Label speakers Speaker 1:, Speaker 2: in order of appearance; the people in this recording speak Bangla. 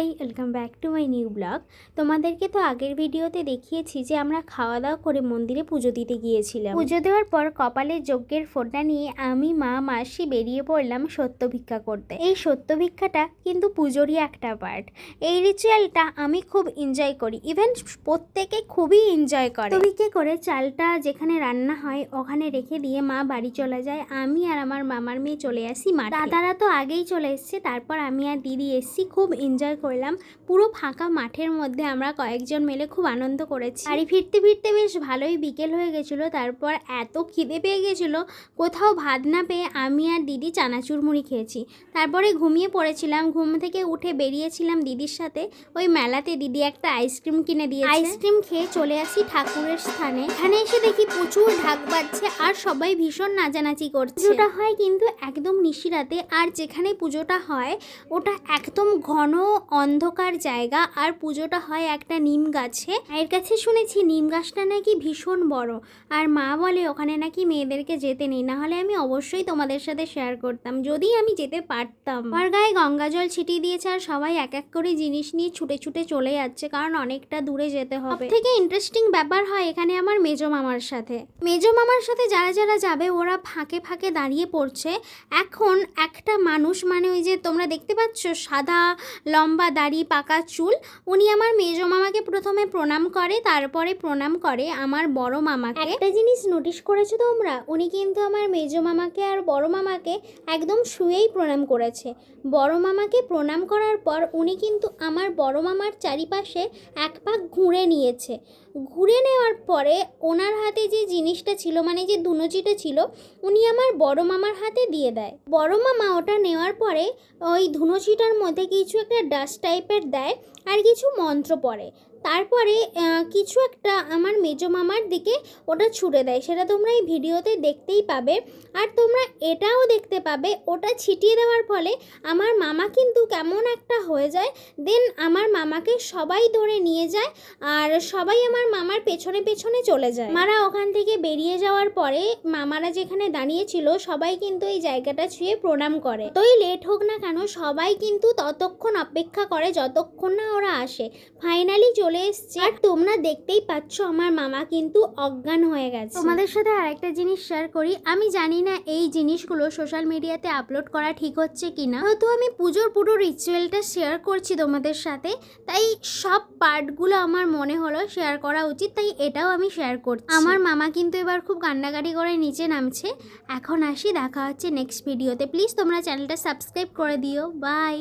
Speaker 1: High, welcome back to my new blog. তোমাদেরকে তো আগের ভিডিওতে দেখিয়েছি যে আমরা খাওয়া দাওয়া করে মন্দিরে পুজো দিতে গিয়েছিলাম। পুজো দেওয়ার পর কপালে যজ্ঞের ফোঁটা নিয়ে আমি, মা, মাসি বেরিয়ে পড়লাম সত্য ভিক্ষা করতে। এই সত্য ভিক্ষাটা কিন্তু পুজোরই একটা পার্ট। এই রিচুয়ালটা আমি খুব এনজয় করি, ইভেন প্রত্যেকে খুবই এনজয় করে। ভিক্ষে করে চালটা যেখানে রান্না হয় ওখানে রেখে দিয়ে মা বাড়ি চলে যায়। আমি আর আমার মামার মেয়ে চলে আসি মাঠে। দাদারা তো আগেই চলে এসছে, তারপর আমি আর দিদি এসছি। খুব এনজয় করলাম। পুরো ফাঁকা মাঠের মধ্যে আমরা কয়েকজন মিলে খুব আনন্দ করেছি। বাড়ি ফিরতে ফিরতে বেশ ভালোই বিকেল হয়ে গেছিলো। তারপর এত খিদে পেয়ে গেছিলো, কোথাও ভাত না পেয়ে আমি আর দিদি চানাচুর মুড়ি খেয়েছি। তারপরে ঘুমিয়ে পড়েছিলাম। ঘুম থেকে উঠে বেরিয়েছিলাম দিদির সাথে ওই মেলাতে। দিদি একটা আইসক্রিম কিনে দিয়েছে। আইসক্রিম খেয়ে চলে আসি ঠাকুরের স্থানে। এখানে এসে দেখি প্রচুর ঢাক বাজছে আর সবাই ভীষণ নাচানাচি করছে। পুজোটা হয় কিন্তু একদম নিশিরাতে, আর যেখানে পুজোটা হয় ওটা একদম ঘন অন্ধকার জায়গা। আর পুজোটা হয় একটা নিম গাছে। এর কাছে শুনেছি নিম গাছটা নাকি ভীষণ বড়, আর মা বলে ওখানে নাকি মেয়েদেরকে যেতে নেই। না হলে আমি অবশ্যই তোমাদের সাথে শেয়ার করতাম, যদি আমি যেতে পারতাম। আমার গায়ে গঙ্গা জল ছিটিয়ে দিয়েছে আর সবাই এক এক করে জিনিস নিয়ে ছুটে ছুটে চলে যাচ্ছে, কারণ অনেকটা দূরে যেতে হবে। থেকে ইন্টারেস্টিং ব্যাপার হয় এখানে আমার মেজো মামার সাথে। মেজো মামার সাথে যারা যারা যাবে ওরা ফাঁকে ফাঁকে দাঁড়িয়ে পড়ছে। এখন একটা মানুষ, মানে ওই যে তোমরা দেখতে পাচ্ছ সাদা লম্বা দাড়ি পাকা চুল, উনি আমার মেজো মামাকে প্রথমে প্রণাম করে, তারপরে প্রণাম করে আমার বড় মামাকে। একটা জিনিস নোটিশ করেছো তোমরা, উনি কিন্তু আমার মেজো মামাকে আর বড় মামাকে একদম শুয়েই প্রণাম করেছে। বড় মামাকে প্রণাম করার পর উনি কিন্তু আমার বড় মামার চারিপাশে এক পাক ঘুরে নিয়েছে। ঘুরে নেওয়ার পরে ওনার হাতে যে জিনিসটা ছিল, মানে যে ধুনুচিটা ছিল, উনি আমার বড় মামার হাতে দিয়ে দেয়। বড় মামা ওটা নেওয়ার পরে ওই ধুনুচিটার মধ্যে কিছু একটা ডাস্ট টাইপের দেয় আর কিছু মন্ত্র পড়ে। তারপরে কিছু একটা আমার মেজো মামার দিকে ওটা ছুড়ে দেয়। সেটা তোমরা এই ভিডিওতে দেখতেই পাবে। আর তোমরা এটাও দেখতে পাবে ওটা ছিটিয়ে দেওয়ার ফলে আমার মামা কিন্তু কেমন একটা হয়ে যায়। দেন আমার মামাকে সবাই ধরে নিয়ে যায় আর সবাই আমার মামার পেছনে পেছনে চলে যায়। মারা ওখান থেকে বেরিয়ে যাওয়ার পরে মামারা যেখানে দাঁড়িয়েছিল সবাই কিন্তু এই জায়গাটা ছুঁয়ে প্রণাম করে। তোই লেট হোক না কেন সবাই কিন্তু ততক্ষণ অপেক্ষা করে যতক্ষণ না ওরা আসে। ফাইনালি চলে এসছে। আর তোমরা দেখতেই পাচ্ছ আমার মামা কিন্তু অজ্ঞান হয়ে গেছে। তোমাদের সাথে আরেকটা জিনিস শেয়ার করি। আমি জানি না এই জিনিসগুলো সোশ্যাল মিডিয়াতে আপলোড করা ঠিক হচ্ছে কিনা, হয়তো আমি পুজোর পুরো রিচুয়ালটা শেয়ার করছি তোমাদের সাথে, তাই সব পার্টগুলো আমার মনে হলো শেয়ার করা উচিত, তাই এটাও আমি শেয়ার করছি। আমার মামা কিন্তু এবার খুব কান্নাকাটি করে নিচে নামছে। এখন আসি, দেখা হচ্ছে নেক্সট ভিডিওতে। প্লিজ তোমরা চ্যানেলটা সাবস্ক্রাইব করে দিও। বাই।